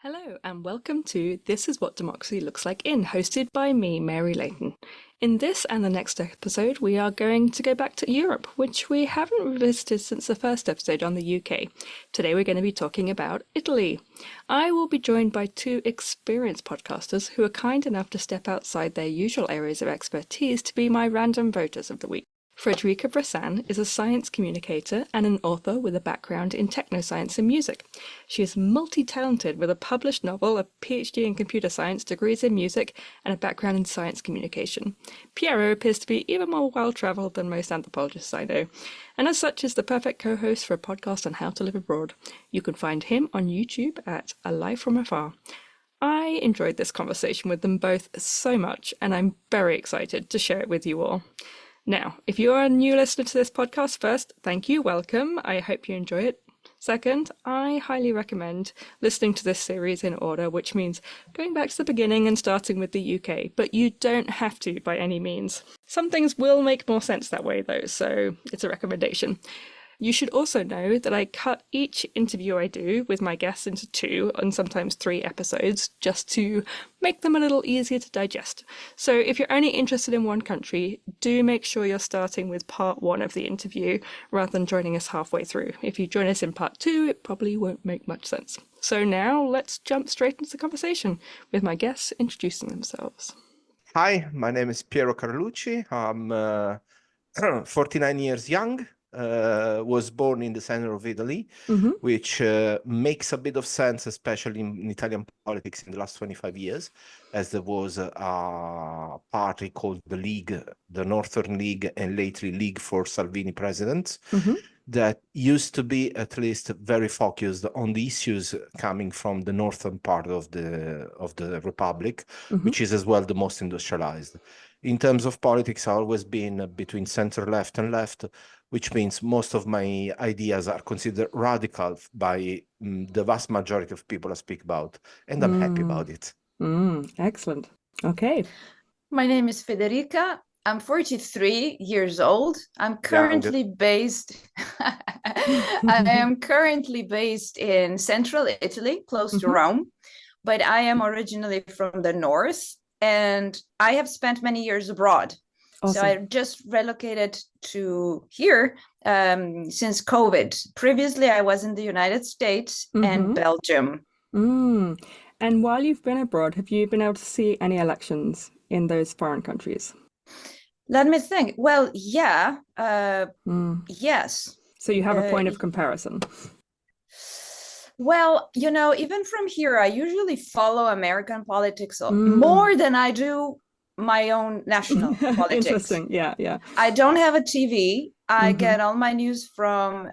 Hello, and welcome to This is What Democracy Looks Like In, hosted by me, Mary Layton. In this and the next episode, we are going to go back to Europe, which we haven't revisited since the first episode on the UK. Today, we're going to be talking about Italy. I will be joined by two experienced podcasters who are kind enough to step outside their usual areas of expertise to be my random voters of the week. Frederica Bressan is a science communicator and an author with a background in technoscience and music. She is multi-talented with a published novel, a PhD in computer science, degrees in music, and a background in science communication. Piero appears to be even more well-travelled than most anthropologists I know, and as such is the perfect co-host for a podcast on how to live abroad. You can find him on YouTube at A Life From Afar. I enjoyed this conversation with them both so much, and I'm very excited to share it with you all. Now, if you are a new listener to this podcast, first, thank you, welcome. I hope you enjoy it. Second, I highly recommend listening to this series in order, which means going back to the beginning and starting with the UK, but you don't have to by any means. Some things will make more sense that way though, so it's a recommendation. You should also know that I cut each interview I do with my guests into 2 and sometimes 3 episodes just to make them a little easier to digest. So if you're only interested in one country, do make sure you're starting with part 1 of the interview rather than joining us halfway through. If you join us in part 2, it probably won't make much sense. So now let's jump straight into the conversation with my guests introducing themselves. Hi, my name is Piero Carlucci. I'm 49 years young. Was born in the center of Italy, which makes a bit of sense, especially in Italian politics in the last 25 years, as there was a party called the League, the Northern League, and lately League for Salvini Presidents, that used to be at least very focused on the issues coming from the northern part of the Republic, which is as well the most industrialized. In terms of politics, I've always been between center left and left, which means most of my ideas are considered radical by the vast majority of people I speak about, and I'm happy about it. Excellent. Okay. My name is Federica. I'm 43 years old. I'm currently based I am currently based in central Italy, close to Rome, but I am originally from the north and I have spent many years abroad. Awesome. So I just relocated to here since COVID. Previously, I was in the United States and Belgium. And while you've been abroad, have you been able to see any elections in those foreign countries? Let me think. Well, yeah. Yes. So you have a point of comparison. Well, you know, even from here, I usually follow American politics more than I do my own national politics. Interesting. Yeah. I don't have a TV. I get all my news from,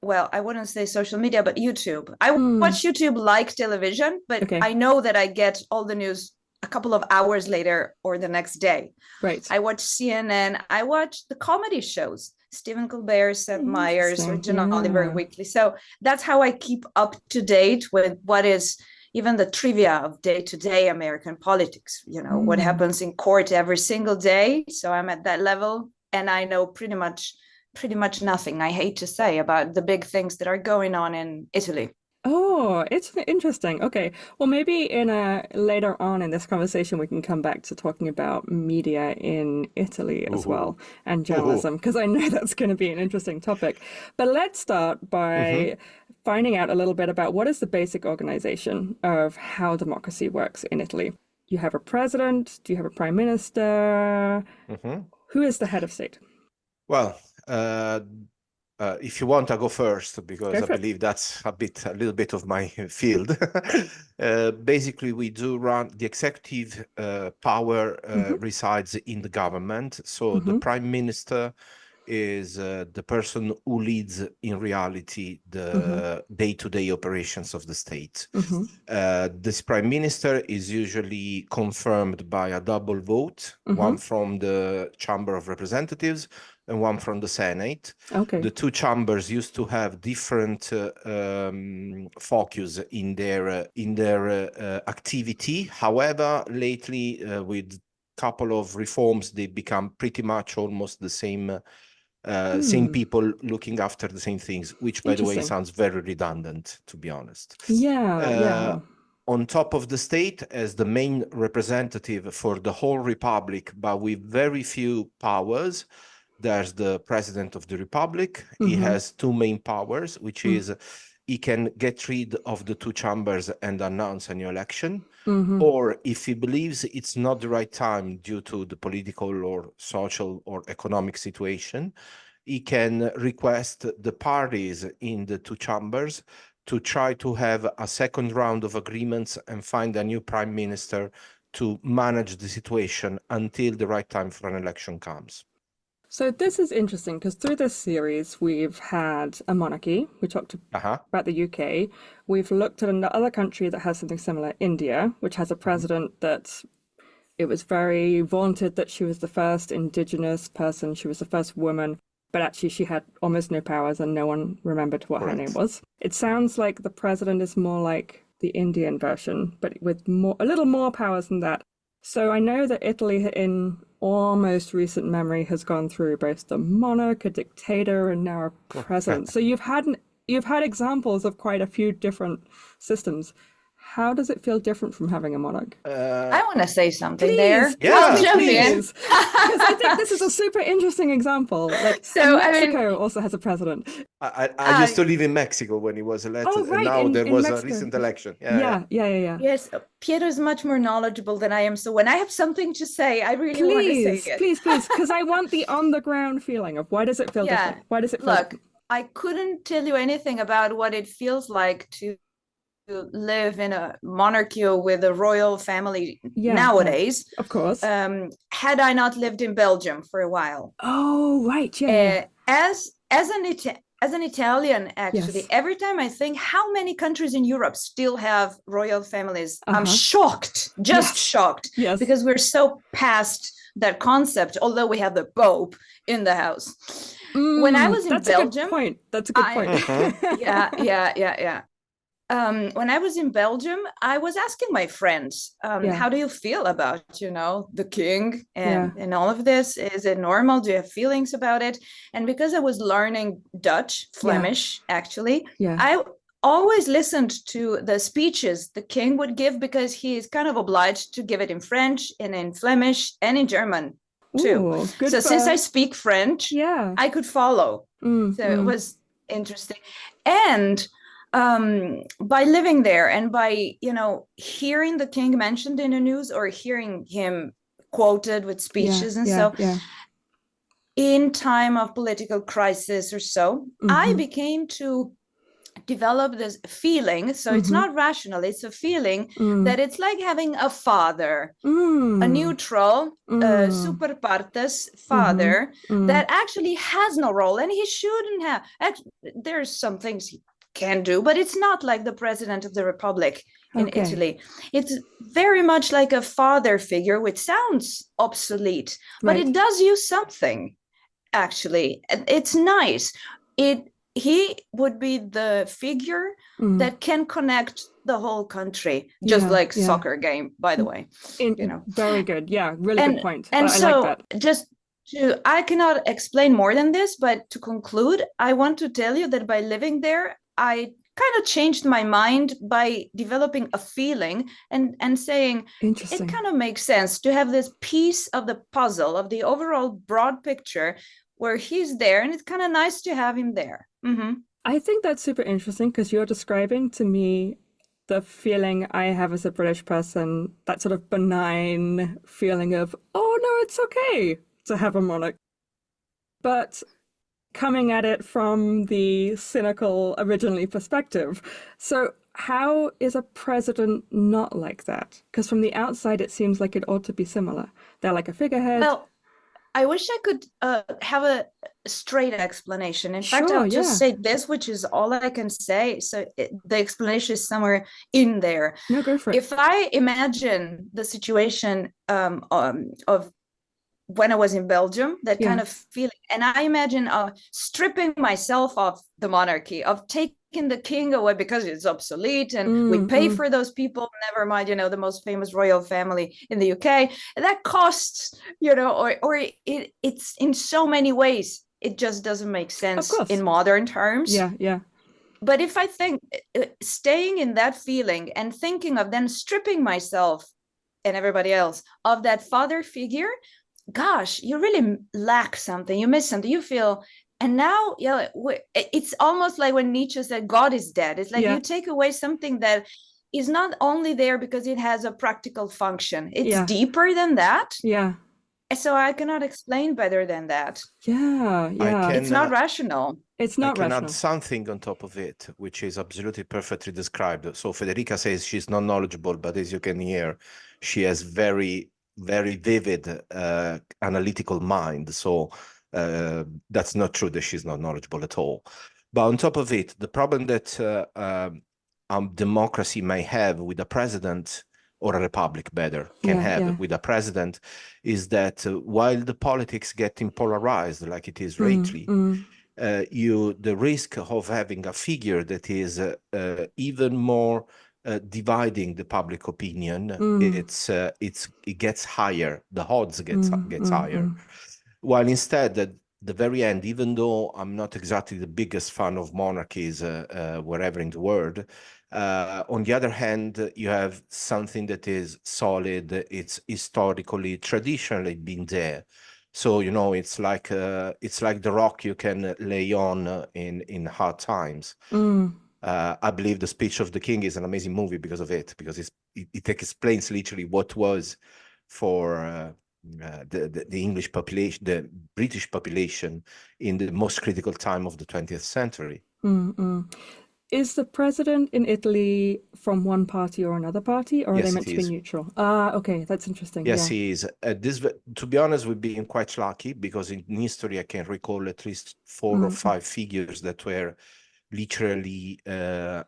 well, I wouldn't say social media, but YouTube. I watch YouTube like television, but I know that I get all the news a couple of hours later or the next day. Right. I watch CNN. I watch the comedy shows. Stephen Colbert, Seth Meyers, or John Oliver weekly. So that's how I keep up to date with what is even the trivia of day-to-day American politics, you know, what happens in court every single day. So I'm at that level and I know pretty much nothing, I hate to say, about the big things that are going on in Italy. Oh, it's interesting. Okay. Well, maybe later on in this conversation, we can come back to talking about media in Italy as well and journalism, because I know that's going to be an interesting topic. But let's start by finding out a little bit about what is the basic organization of how democracy works in Italy. You have a president? Do you have a prime minister? Who is the head of state? Well, if you want, I'll go first because I believe that's a little bit of my field. Basically, we do run the executive power resides in the government. So the prime minister is the person who leads in reality the day-to-day operations of the state. This prime minister is usually confirmed by a double vote, one from the Chamber of Representatives and one from the Senate. The two chambers used to have different focus in their activity. However, lately with couple of reforms, they become pretty much almost the same people looking after the same things, which by the way sounds very redundant, to be honest. Yeah. on top of the state as the main representative for the whole republic, but with very few powers. There's the president of the republic. He has two main powers, which is he can get rid of the two chambers and announce a new election. Or if he believes it's not the right time due to the political or social or economic situation, he can request the parties in the two chambers to try to have a second round of agreements and find a new prime minister to manage the situation until the right time for an election comes. So this is interesting because through this series, we've had a monarchy. We talked about the UK. We've looked at another country that has something similar, India, which has a president that it was very vaunted that she was the first indigenous person. She was the first woman, but actually she had almost no powers and no one remembered what her name was. It sounds like the president is more like the Indian version, but with a little more powers than that. So I know that Italy in almost recent memory has gone through both the monarch, a dictator, and now a president. So you've had examples of quite a few different systems. How does it feel different from having a monarch? I want to say something please, there. Yeah, please. Because I think this is a super interesting example. Like, so, Mexico also has a president. I used to live in Mexico when he was elected, and now there was a recent election. Yeah. Yes, Piero is much more knowledgeable than I am. So when I have something to say, I really want to say it. Please, because I want the on-the-ground feeling of why does it feel different? Why does it feel different? I couldn't tell you anything about what it feels like to live in a monarchy with a royal family nowadays. Of course. Had I not lived in Belgium for a while. Oh, right. As an Italian, actually, every time I think how many countries in Europe still have royal families, I'm shocked, shocked, because we're so past that concept, although we have the Pope in the house. When I was in Belgium... That's a good point. Yeah. When I was in Belgium, I was asking my friends, how do you feel about, the king and all of this? Is it normal? Do you have feelings about it? And because I was learning Dutch, Flemish, actually, I always listened to the speeches the king would give because he is kind of obliged to give it in French and in Flemish and in German too. Since I speak French, I could follow. So it was interesting. And by living there and by, hearing the king mentioned in the news or hearing him quoted with speeches in time of political crisis or so, I became to develop this feeling. So it's not rational. It's a feeling that it's like having a father, a neutral, super partes father that actually has no role and he shouldn't have. There's some things he can do, but it's not like the president of the republic in Italy. It's very much like a father figure, which sounds obsolete, but it does use something. Actually, it's nice. He would be the figure that can connect the whole country, just like soccer game, by the way. Very good. Yeah, really good point. And I like that. I cannot explain more than this, but to conclude, I want to tell you that by living there, I kind of changed my mind by developing a feeling and saying it kind of makes sense to have this piece of the puzzle of the overall broad picture where he's there, and it's kind of nice to have him there. I think that's super interesting because you're describing to me the feeling I have as a British person, that sort of benign feeling of, oh no, it's okay to have a monarch. But coming at it from the cynical originally perspective. So how is a president not like that? Because from the outside, it seems like it ought to be similar. They're like a figurehead. Well, I wish I could have a straight explanation. In fact, I'll just say this, which is all I can say. So the explanation is somewhere in there. No, go for it. If I imagine the situation of when I was in Belgium, that kind of feeling, and I imagine stripping myself of the monarchy, of taking the king away because it's obsolete and we pay for those people, never mind, the most famous royal family in the UK. And that costs, or it's in so many ways, it just doesn't make sense in modern terms. Yeah. But if I think staying in that feeling and thinking of then stripping myself and everybody else of that father figure, gosh, you really lack something, you miss something, you feel. And now, it's almost like when Nietzsche said God is dead. It's like you take away something that is not only there because it has a practical function. It's deeper than that. Yeah. So I cannot explain better than that. Yeah. It's not rational. It's not rational. I can rational. add something on top of it, which is absolutely perfectly described. So Federica says she's not knowledgeable, but as you can hear, she has very, very vivid analytical mind. So that's not true that she's not knowledgeable at all. But on top of it, the problem that democracy may have with a president, or a republic better, can have with a president, is that while the politics getting polarized like it is lately, the risk of having a figure that is even more dividing the public opinion, it gets higher, the odds gets higher. While instead, at the very end, even though I'm not exactly the biggest fan of monarchies wherever in the world, on the other hand, you have something that is solid, it's historically, traditionally been there. So, it's like the rock you can lay on in hard times. I believe The Speech of the King is an amazing movie because of it, because it explains literally what was for the English population, the British population in the most critical time of the 20th century. Is the president in Italy from one party or another party, or are they meant to be neutral? Okay, that's interesting. Yes, he is. To be honest, we've been quite lucky because in history I can recall at least 4 or 5 figures that were literally a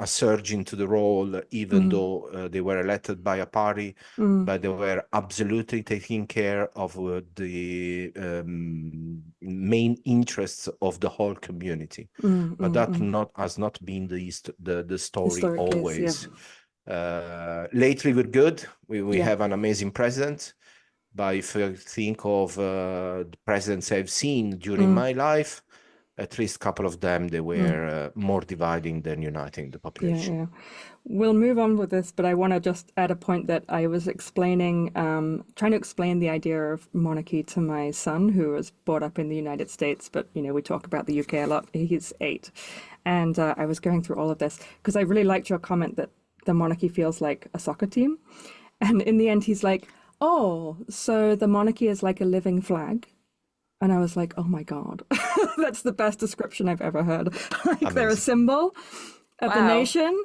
surge into the role, even though they were elected by a party, but they were absolutely taking care of the main interests of the whole community. But that has not been the story historic always. Case, lately, we're good. We have an amazing president. But if you think of the presidents I've seen during my life, at least a couple of them, they were more dividing than uniting the population. Yeah. We'll move on with this, but I want to just add a point that I was explaining, trying to explain the idea of monarchy to my son, who was brought up in the United States, but, we talk about the UK a lot. He's 8. And I was going through all of this because I really liked your comment that the monarchy feels like a soccer team. And in the end, he's like, oh, so the monarchy is like a living flag. And I was like, oh my God, that's the best description I've ever heard. Like they're a symbol of the nation,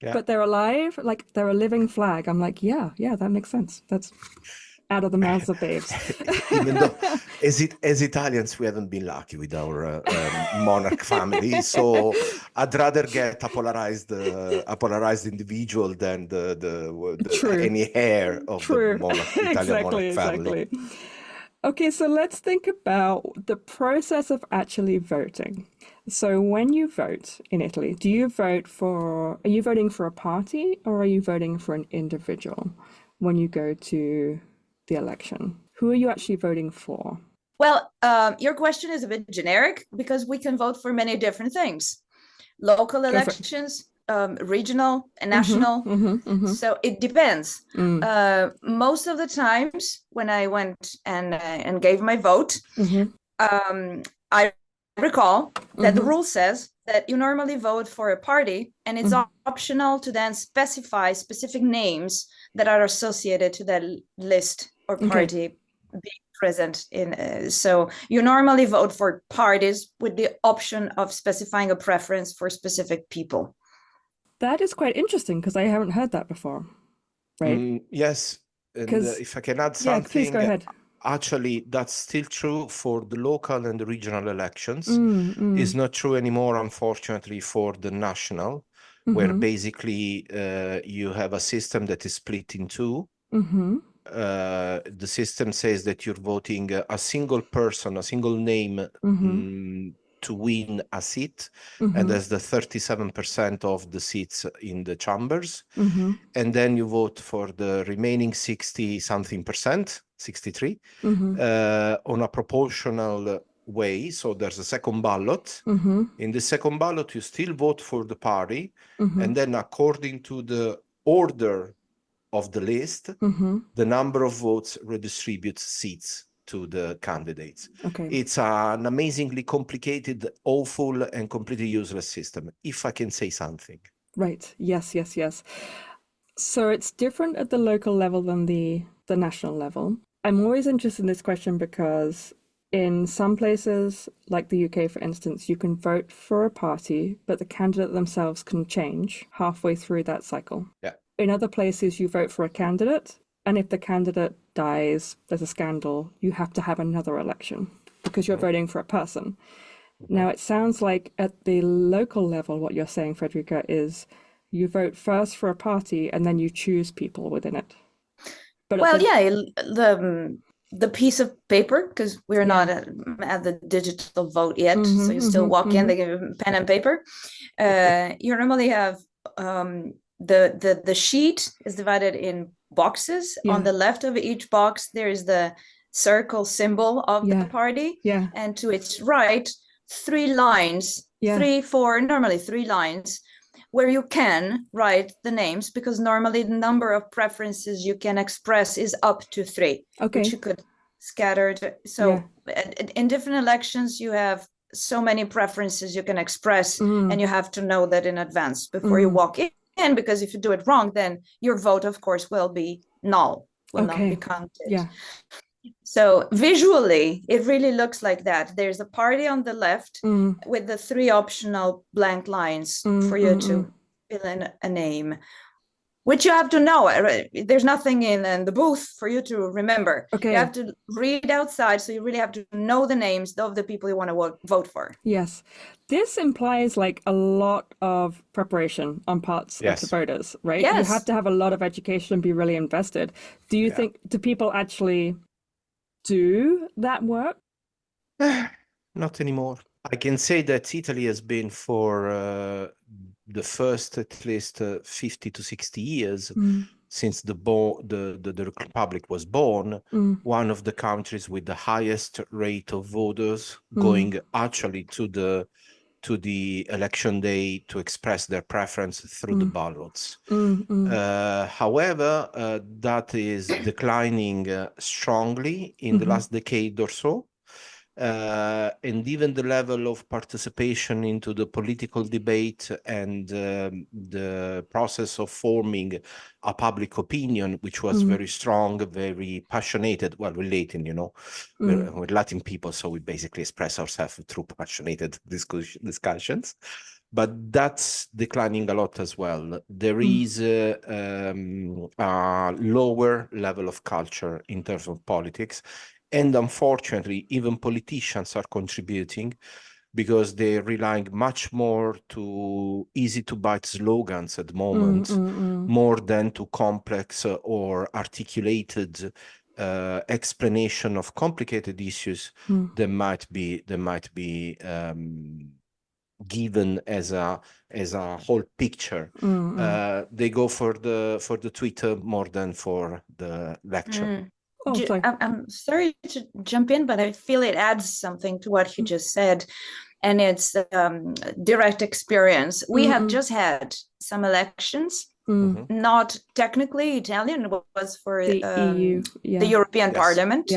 but they're alive, like they're a living flag. I'm like, yeah, that makes sense. That's out of the mouths of babes. Even though as Italians, we haven't been lucky with our monarch family. So I'd rather get a polarized individual than any heir of the Italian monarch family. Exactly. Okay, so let's think about the process of actually voting. So when you vote in Italy, are you voting for a party or are you voting for an individual when you go to the election? Who are you actually voting for? Well, your question is a bit generic because we can vote for many different things. Local elections, regional and national. So it depends. Most of the times when I went and gave my vote, I recall that the rule says that you normally vote for a party and it's optional to then specify specific names that are associated to that list or party being present in. So you normally vote for parties with the option of specifying a preference for specific people. That is quite interesting because I haven't heard that before, right? Yes, and if I can add something, please go ahead. Actually, that's still true for the local and the regional elections. It's not true anymore, unfortunately, for the national, where basically you have a system that is split in two. The system says that you're voting a single person, a single name to win a seat, and that's the 37% of the seats in the chambers. And then you vote for the remaining 60-something percent, 63, on a proportional way. So there's a second ballot. In the second ballot, you still vote for the party. And then according to the order of the list, the number of votes redistributes seats to the candidates. Okay. It's an amazingly complicated, awful, and completely useless system, if I can say something. Right. Yes. So it's different at the local level than the national level. I'm always interested in this question because in some places, like the UK, for instance, you can vote for a party, but the candidate themselves can change halfway through that cycle. Yeah. In other places, you vote for a candidate, and if the candidate dies, there's a scandal, you have to have another election because you're voting for a person. Now, it sounds like at the local level, what you're saying, Frederica, is you vote first for a party and then you choose people within it. But the piece of paper, because we're not at the digital vote yet, so you still walk in, they give you pen and paper. You normally have the sheet is divided in boxes. On the left of each box, there is the circle symbol of the party, and to its right, 3 lines, 3, 4, normally 3 lines, where you can write the names, because normally the number of preferences you can express is up to 3, which you could scatter. So in different elections, you have so many preferences you can express, and you have to know that in advance before you walk in, because if you do it wrong, then your vote, of course, will be null, will not be counted. So visually, it really looks like that. There's a party on the left with the 3 optional blank lines for you to fill in a name, which you have to know. There's nothing in the booth for you to remember. You have to read outside, so you really have to know the names of the people you want to vote for. Yes. This implies like a lot of preparation on parts of the voters, right? You have to have a lot of education and be really invested. Do you think, do people actually do that work? Not anymore. I can say that Italy has been for the first at least 50 to 60 years since the Republic was born, one of the countries with the highest rate of voters going actually to the election day to express their preference through the ballots. However, that is declining strongly in the last decade or so. And even the level of participation into the political debate and the process of forming a public opinion, which was very strong, very passionate. Well, we're Latin, we're Latin people, so we basically express ourselves through passionate discussions. But that's declining a lot as well. There is a lower level of culture in terms of politics. And unfortunately, even politicians are contributing because they're relying much more to easy-to-bite slogans at the moment, more than to complex or articulated explanation of complicated issues that might be given as a whole picture. They go for the Twitter more than for the lecture. I'm sorry to jump in, but I feel it adds something to what you just said, and it's direct experience. We have just had some elections, not technically Italian, it was for the EU, the European Parliament.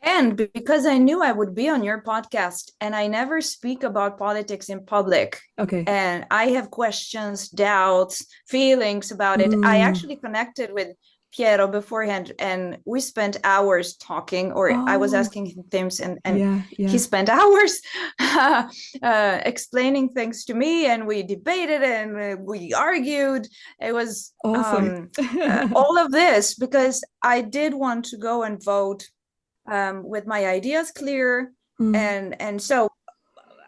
And because I knew I would be on your podcast, and I never speak about politics in public, and I have questions, doubts, feelings about it, I actually connected with Piero beforehand, and we spent hours talking, or I was asking him things, and he spent hours explaining things to me, and we debated and we argued. It was awesome. All of this because I did want to go and vote with my ideas clear, and so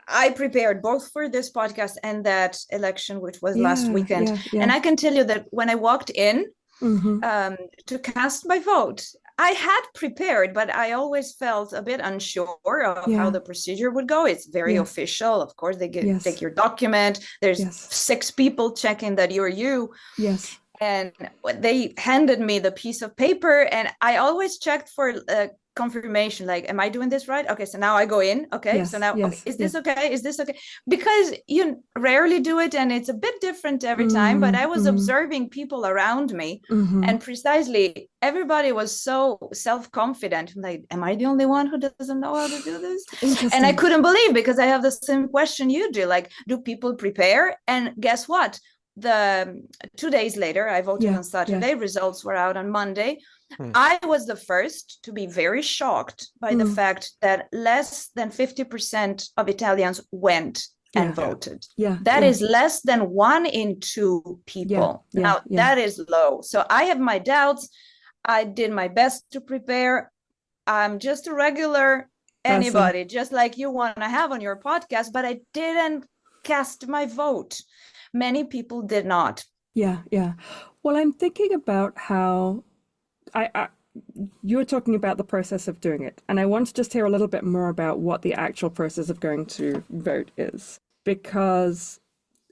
I prepared both for this podcast and that election, which was last weekend. And I can tell you that when I walked in to cast my vote, I had prepared, but I always felt a bit unsure of how the procedure would go. It's very official. Of course, they take your document. There's 6 people checking that you're you. And they handed me the piece of paper, and I always checked for confirmation, like, am I doing this right? Okay, so now I go in. Okay, Yes, so now, yes, okay, is this okay? Is this okay? Because you rarely do it, and it's a bit different every time. But I was observing people around me, and precisely everybody was so self-confident. Like, am I the only one who doesn't know how to do this? And I couldn't believe, because I have the same question you do. Like, do people prepare? And guess what? The 2 days later, I voted on Saturday. Results were out on Monday. I was the first to be very shocked by the fact that less than 50% of Italians went and voted. That is less than 1 in 2 people. Now, that is low. So I have my doubts. I did my best to prepare. I'm just a regular anybody, just like you want to have on your podcast, but I didn't cast my vote. Many people did not. Yeah. Well, I'm thinking about how you were talking about the process of doing it, and I want to just hear a little bit more about what the actual process of going to vote is, because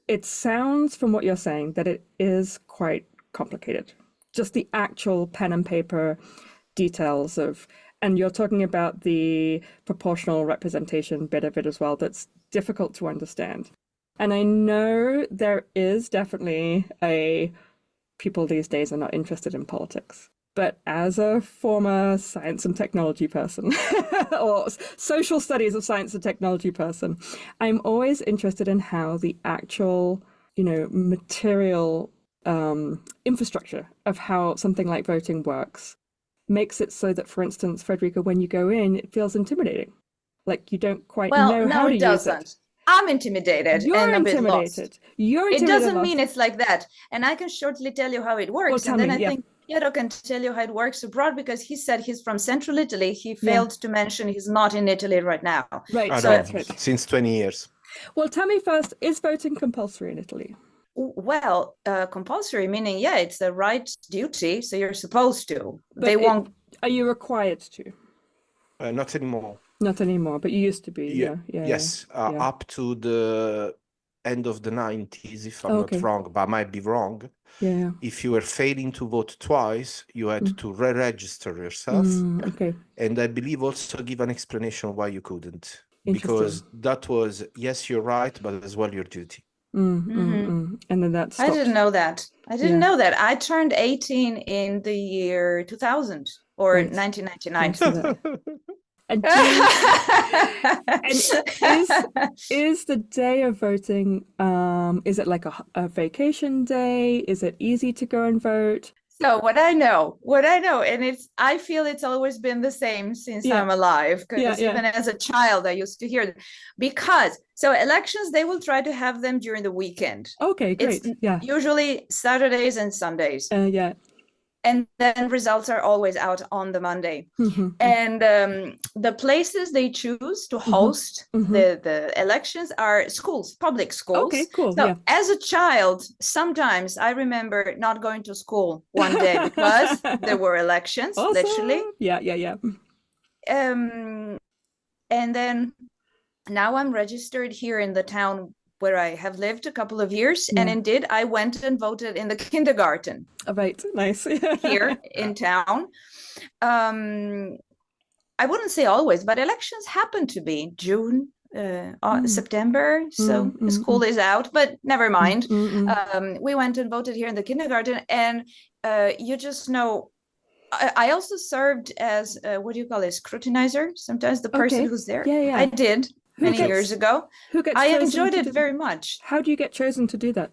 it sounds from what you're saying that it is quite complicated. Just the actual pen and paper details of, and you're talking about the proportional representation bit of it as well, that's difficult to understand. And I know there is definitely people these days are not interested in politics. But as a former science and technology person, or social studies of science and technology person, I'm always interested in how the actual, material infrastructure of how something like voting works makes it so that, for instance, Frederica, when you go in, it feels intimidating. Like you don't quite know how to use it. I'm intimidated. You're and intimidated. A bit lost. It doesn't mean it's like that. And I can shortly tell you how it works. Well, and then I think Piero can tell you how it works abroad, because he said he's from Central Italy. He failed to mention he's not in Italy right now. Right. Since 20 years. Well, tell me first, is voting compulsory in Italy? Well, compulsory meaning, it's the right duty. So you're supposed to. But they won't. Are you required to? Not anymore. Not anymore, but you used to be. Yes, up to the end of the 90s, if I'm not wrong, but I might be wrong. Yeah. If you were failing to vote twice, you had to re-register yourself. And I believe also give an explanation why you couldn't. Because that was, yes, you're right, but as well your duty. And then that stopped. I didn't know that. I turned 18 in the year 2000 or 1999. And is the day of voting, is it like a vacation day? Is it easy to go and vote? So what I know, and I feel it's always been the same since I'm alive, because even as a child, I used to hear them. Because, so elections, they will try to have them during the weekend. Okay, great. It's usually Saturdays and Sundays. And then results are always out on the Monday. And the places they choose to host the elections are schools, public schools. Okay, cool. So as a child, sometimes I remember not going to school one day because there were elections, literally. Yeah. And then now I'm registered here in the town where I have lived a couple of years. And indeed, I went and voted in the kindergarten. Right, nice. Here in town. I wouldn't say always, but elections happen to be June, September. So school is out, but never mind. We went and voted here in the kindergarten. And you just know, I also served as, what do you call it, scrutinizer? Sometimes the person who's there. I did. Many years ago. I enjoyed it very much. How do you get chosen to do that?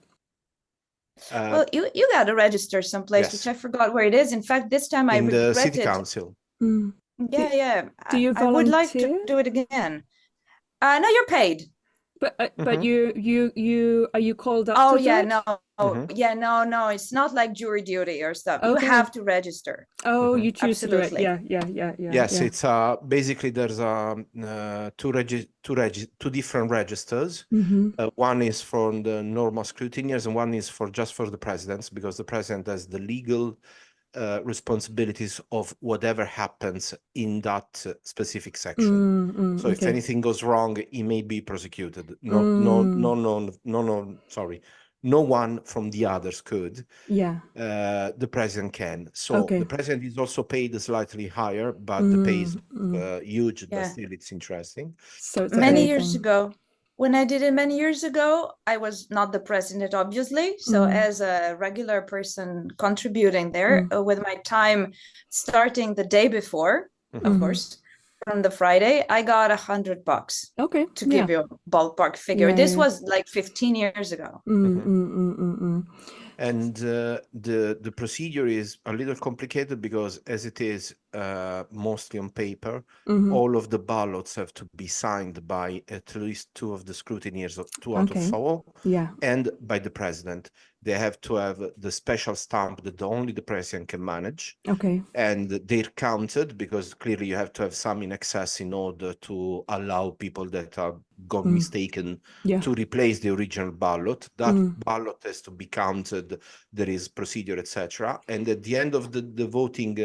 Well, you got to register someplace, which I forgot where it is. In fact, this time I regretted. In the city council. Yeah. Do you volunteer? I would like to do it again. No, you're paid. But you are you called up? Oh yeah, no. No. It's not like jury duty or stuff. You have to register. Oh, you choose to do it. Yeah. Yes, it's basically there's two different registers. One is for the normal scrutineers, and one is just for the presidents, because the president has the legal responsibilities of whatever happens in that specific section. So if anything goes wrong, he may be prosecuted. no one from the others could. Yeah. The president can. So the president is also paid slightly higher, but the pay is huge, but still it's interesting. So it's many years ago, when I did it many years ago, I was not the president, obviously. So as a regular person contributing there, with my time starting the day before, of course, from the Friday, I got $100. Okay. To give you a ballpark figure. This was like 15 years ago. And the procedure is a little complicated because as it is mostly on paper, all of the ballots have to be signed by at least two of the scrutineers, two out of four, and by the president. They have to have the special stamp that only the president can manage. And they're counted because clearly you have to have some in excess in order to allow people that are got mistaken to replace the original ballot. That ballot has to be counted. There is procedure, etc. And at the end of the voting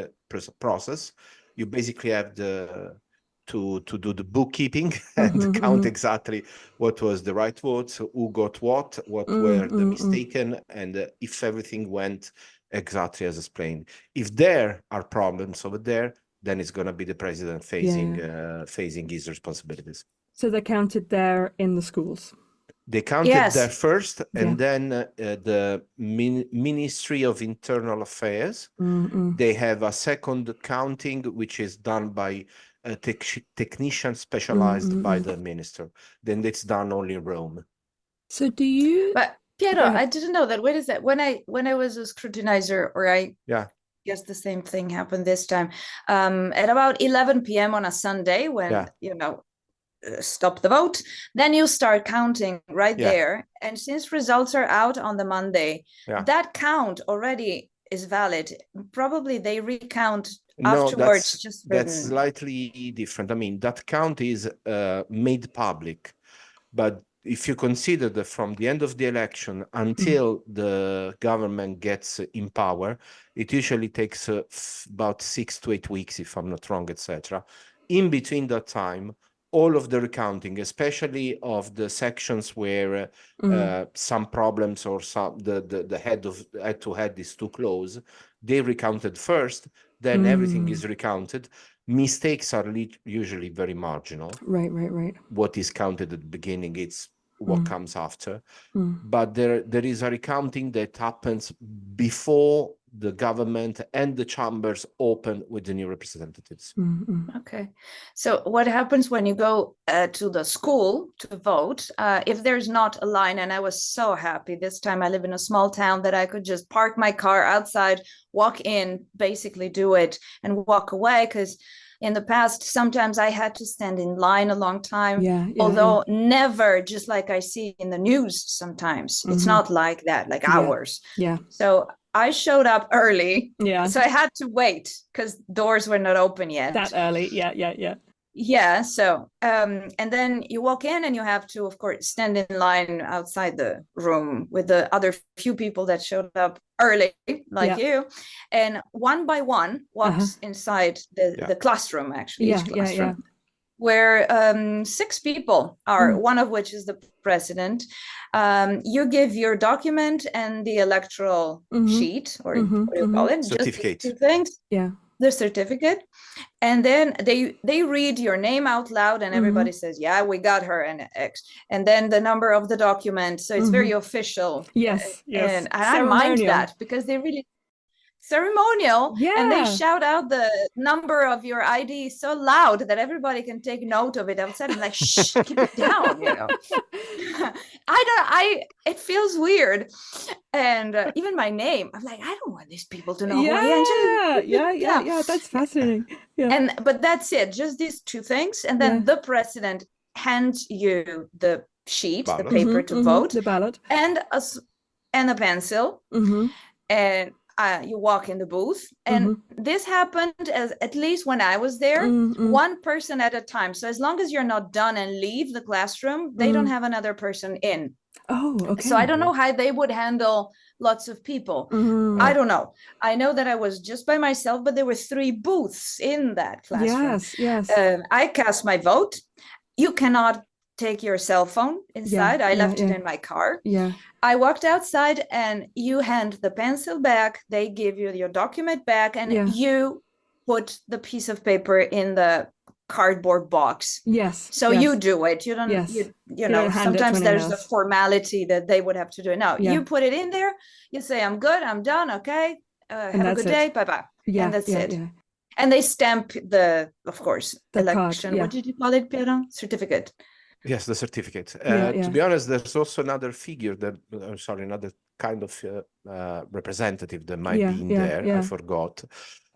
process, you basically have to do the bookkeeping and count exactly what was the right votes, who got what were the mistaken, and if everything went exactly as explained. If there are problems over there, then it's going to be the president facing his responsibilities. So they're counted there in the schools? They counted there first, and then the Ministry of Internal Affairs, they have a second counting, which is done by a technician specialized by the minister. Then it's done only in Rome. So do you... But Piero, I didn't know that. What is that? When I was a scrutinizer, or I guess the same thing happened this time, at about 11 p.m. on a Sunday, when, you know, stop the vote, then you start counting there. And since results are out on the Monday, that count already is valid. Probably they recount afterwards. That's slightly different. I mean, that count is made public, but if you consider that from the end of the election until the government gets in power, it usually takes about 6 to 8 weeks, if I'm not wrong, etc. In between that time, all of the recounting, especially of the sections where some problems or some the head-to-head is too close, they recounted first, then everything is recounted. Mistakes are usually very marginal. Right. What is counted at the beginning, it's what comes after. But there is a recounting that happens before the government and the chambers open with the new representatives. Okay. So what happens when you go to the school to vote, if there's not a line? And I was so happy this time. I live in a small town that I could just park my car outside, walk in, basically do it and walk away, because in the past, sometimes I had to stand in line a long time, although never just like I see in the news sometimes. It's not like that, like hours. So I showed up early, so I had to wait because doors were not open yet. That early, Yeah, so, and then you walk in and you have to, of course, stand in line outside the room with the other few people that showed up early, like you, and one by one walks inside the classroom, actually, each classroom, where 6 people are, one of which is the president. You give your document and the electoral sheet, or what do you call it? Certificate. Just 2 things. The certificate, and then they read your name out loud, and everybody says, yeah, we got her, and X, and then the number of the document, so it's very official. And I mind that, because they really ceremonial, and they shout out the number of your ID so loud that everybody can take note of it outside. I'm like, shh, keep it down, you know. It feels weird, and even my name, I'm like, I don't want these people to know who I am. Yeah, that's fascinating. But that's it, just these 2 things, and then the president hands you the sheet, the paper to vote, the ballot, and a pencil, and you walk in the booth, and this happened, as at least when I was there, 1 person at a time. So as long as you're not done and leave the classroom, they don't have another person in. Oh, okay. So I don't know how they would handle lots of people. I don't know. I know that I was just by myself, but there were 3 booths in that classroom. Yes. I cast my vote. You cannot take your cell phone inside. I left it in my car. Yeah. I walked outside and you hand the pencil back. They give you your document back and you put the piece of paper in the cardboard box. Yes. So you do it. You don't, you know, sometimes there's a formality that they would have to do it. No, you put it in there. You say, I'm good. I'm done. Okay. Have a good day. Bye-bye. Yeah. And that's it. Yeah. And they stamp of course, the election. Card, what did you call it, Piero? Certificate. Yes, the certificate. To be honest, there's also another figure that, I'm sorry, another kind of representative that might be in there. I forgot.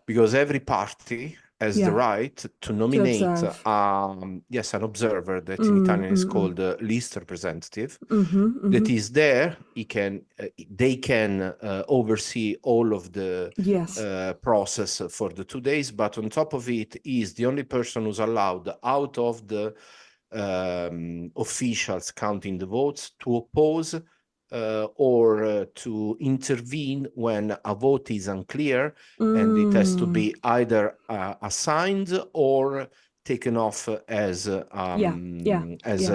Because every party has the right to nominate, an observer that in Italian is called a list representative. That is there. They can oversee all of the process for the 2 days. But on top of it, is the only person who's allowed out of the officials counting the votes to oppose or to intervene when a vote is unclear and it has to be either assigned or taken off as null, as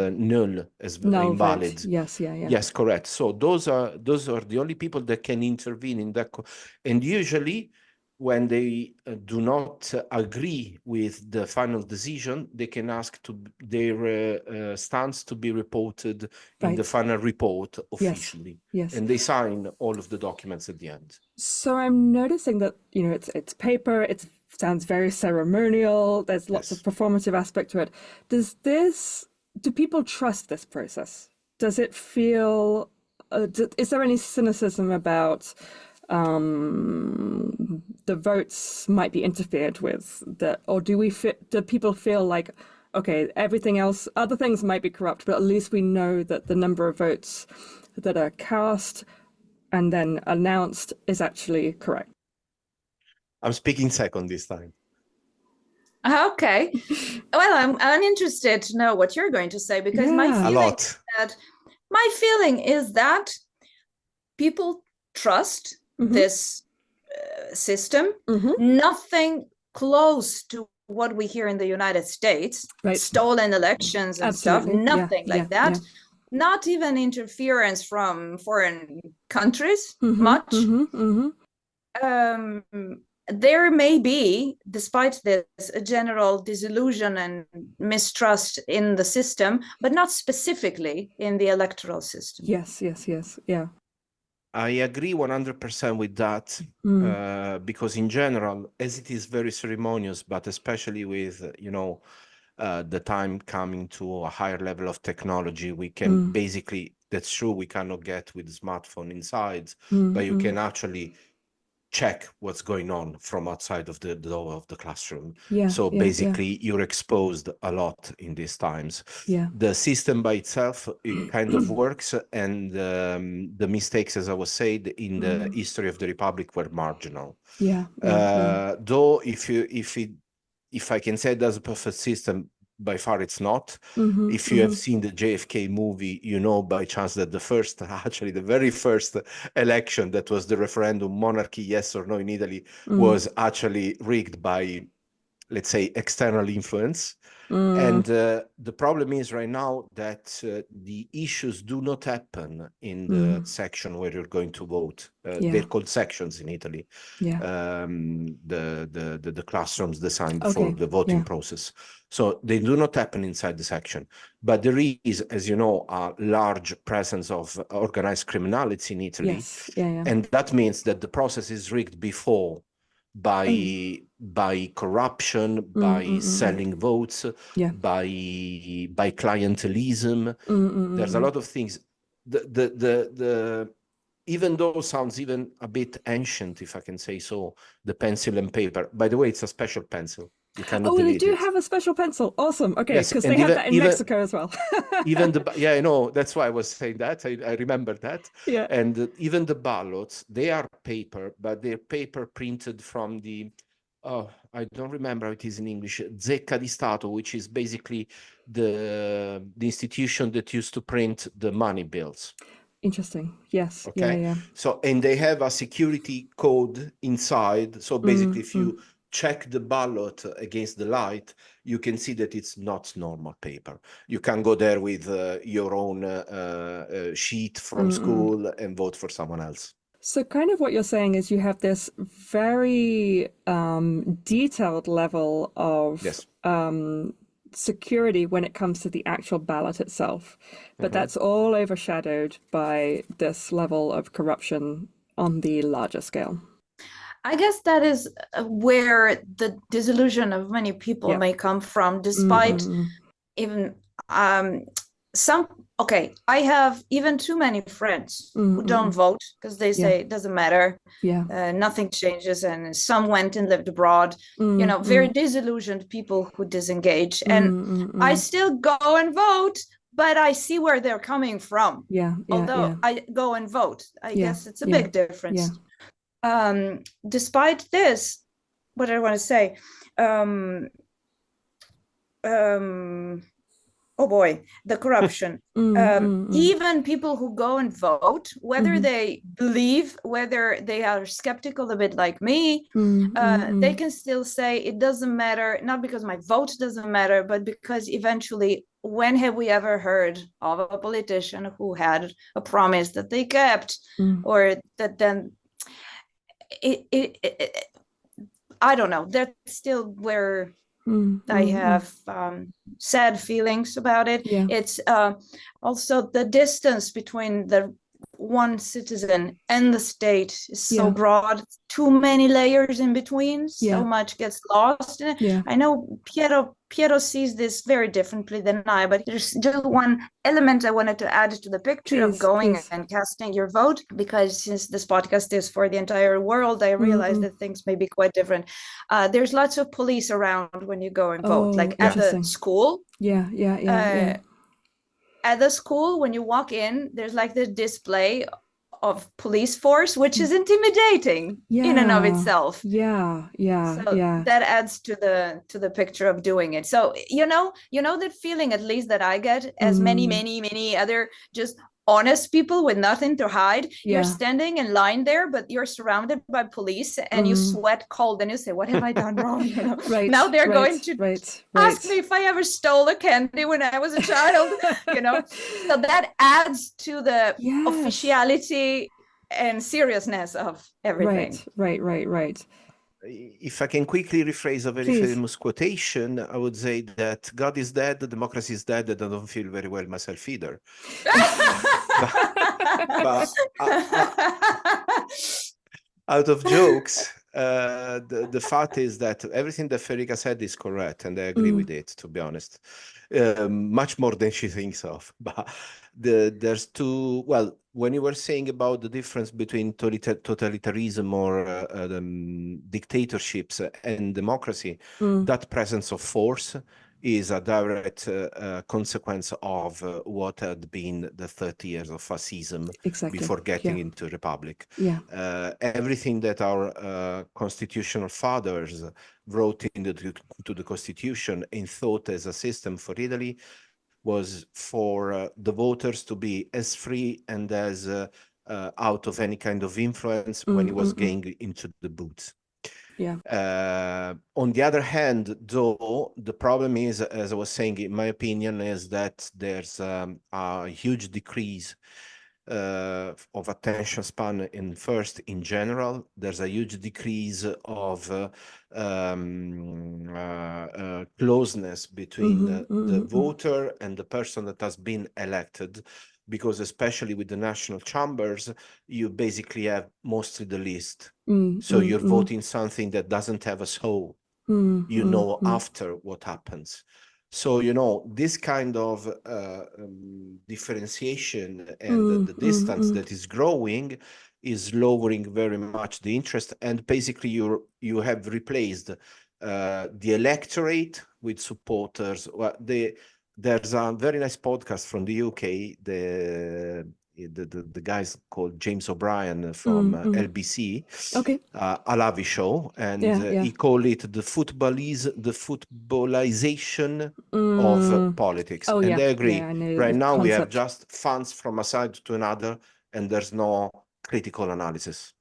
invalid. Vote. Yes, correct. So those are the only people that can intervene in that. And usually, when they do not agree with the final decision, they can ask their stance to be reported in the final report officially. Yes. And they sign all of the documents at the end. So I'm noticing that, you know, it's paper, it sounds very ceremonial, there's lots of performative aspect to it. Do people trust this process? Does it feel, is there any cynicism about the votes might be interfered with, or do people feel like, okay, everything else, other things might be corrupt, but at least we know that the number of votes that are cast and then announced is actually correct? I'm speaking second this time. Okay. Well, I'm interested to know what you're going to say, because my feeling is that people trust this system. Nothing close to what we hear in the United States, stolen elections and stuff, nothing like that. Not even interference from foreign countries, much. There may be, despite this, a general disillusion and mistrust in the system, but not specifically in the electoral system. Yes. Yeah. I agree 100% with that, because in general, as it is very ceremonious, but especially with, the time coming to a higher level of technology, we can basically, that's true, we cannot get with the smartphone inside, but you can actually check what's going on from outside of the door of the classroom. So basically, you're exposed a lot in these times. The system by itself, it kind of works, and the mistakes, as I was saying, in the history of the Republic were marginal. Though, if I can say that's a perfect system, by far it's not. If you have seen the JFK movie, you know by chance that the very first election, that was the referendum, monarchy, yes or no in Italy, was actually rigged by, let's say, external influence. And the problem is right now that the issues do not happen in the section where you're going to vote. They're called sections in Italy. The classrooms designed for the voting process. So they do not happen inside the section. But there is, as you know, a large presence of organized criminality in Italy. And that means that the process is rigged before by corruption, by selling votes, by clientelism. There's a lot of things. Even though it sounds even a bit ancient, if I can say so, the pencil and paper. By the way, it's a special pencil. You cannot delete they do it. have a special pencil. Awesome. Okay, because they have that in Mexico as well. I know. That's why I was saying that. I remember that. And even the ballots, they are paper, but they're paper printed from the, I don't remember how it is in English, Zecca di Stato, which is basically the institution that used to print the money bills. Interesting. Yes. Okay. So, and they have a security code inside. So basically, if you check the ballot against the light, you can see that it's not normal paper. You can go there with your own sheet from school and vote for someone else. So kind of what you're saying is you have this very detailed level of Yes. security when it comes to the actual ballot itself, but that's all overshadowed by this level of corruption on the larger scale. I guess that is where the disillusion of many people may come from, despite even I have even too many friends who don't vote because they say it doesn't matter. Nothing changes, and some went and lived abroad. Very disillusioned people who disengage, and I still go and vote, but I see where they're coming from. Although I go and vote, I guess it's a big difference. Despite this, what I want to say, oh boy, the corruption. Even people who go and vote, whether they believe, whether they are skeptical a bit like me, they can still say it doesn't matter, not because my vote doesn't matter, but because eventually, when have we ever heard of a politician who had a promise that they kept, or that then I don't know, that's still where I have sad feelings about it. It's also the distance between the one citizen and the state is so broad, too many layers in between, so much gets lost. I know Piero sees this very differently than I, but there's just one element I wanted to add to the picture of going and casting your vote, because since this podcast is for the entire world, I realize that things may be quite different. There's lots of police around when you go and vote, like at the school. At the school, when you walk in, there's like this display of police force, which is intimidating in and of itself. So that adds to the picture of doing it. So you know that feeling, at least that I get, as many other just honest people with nothing to hide. You're standing in line there, but you're surrounded by police, and you sweat cold, and you say, what have I done wrong? Now they're going to ask me if I ever stole a candy when I was a child. So that adds to the officiality and seriousness of everything. Right. If I can quickly rephrase a very famous quotation, I would say that God is dead, democracy is dead, and I don't feel very well myself either. but out of jokes, the fact is that everything that Federica said is correct, and I agree with it, to be honest. Much more than she thinks of. But there's two, well, when you were saying about the difference between totalitarianism or dictatorships and democracy, that presence of force is a direct consequence of what had been the 30 years of fascism before getting into republic. Everything that our constitutional fathers wrote into the constitution and thought as a system for Italy was for the voters to be as free and as out of any kind of influence when he was getting into the booths. On the other hand, though, the problem is, as I was saying, in my opinion, is that there's a huge decrease of attention span in general. There's a huge decrease of closeness between the voter and the person that has been elected, because especially with the national chambers, you basically have mostly the list. So you're voting something that doesn't have a soul, after what happens. So, this kind of differentiation and the distance that is growing is lowering very much the interest. And basically you have replaced the electorate with supporters. Well, there's a very nice podcast from the UK, the guys called James O'Brien from LBC, a Lavi show, and he called it the footballization of politics. And I agree. Right now we have just funds from a side to another, and there's no critical analysis.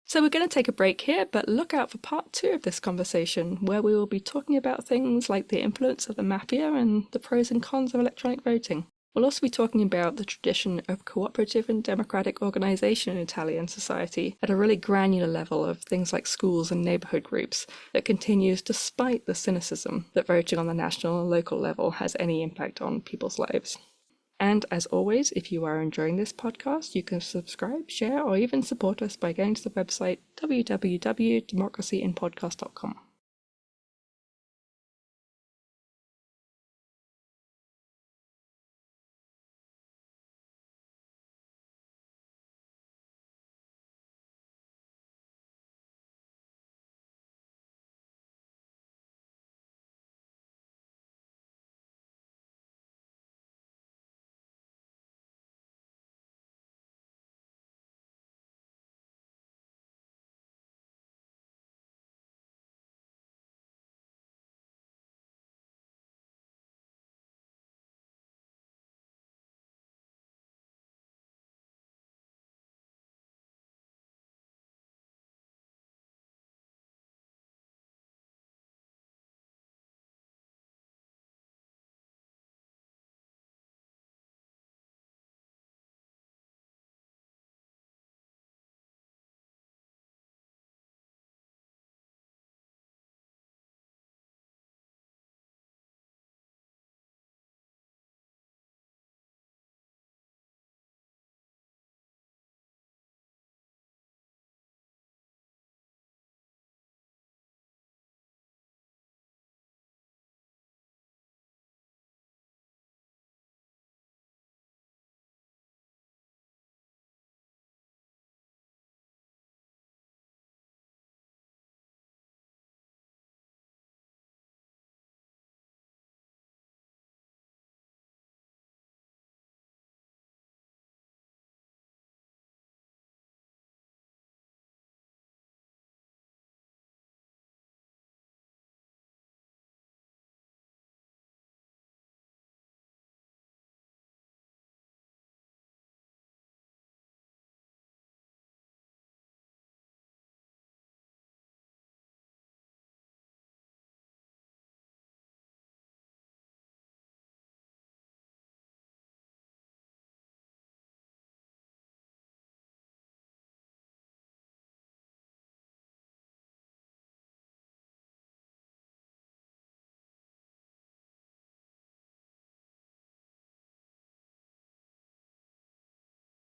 So we're going to take a break here, but look out for part 2 of this conversation, where we will be talking about things like the influence of the mafia and the pros and cons of electronic voting. We'll also be talking about the tradition of cooperative and democratic organisation in Italian society at a really granular level of things like schools and neighbourhood groups that continues despite the cynicism that voting on the national and local level has any impact on people's lives. And as always, if you are enjoying this podcast, you can subscribe, share, or even support us by going to the website www.democracyinpodcast.com.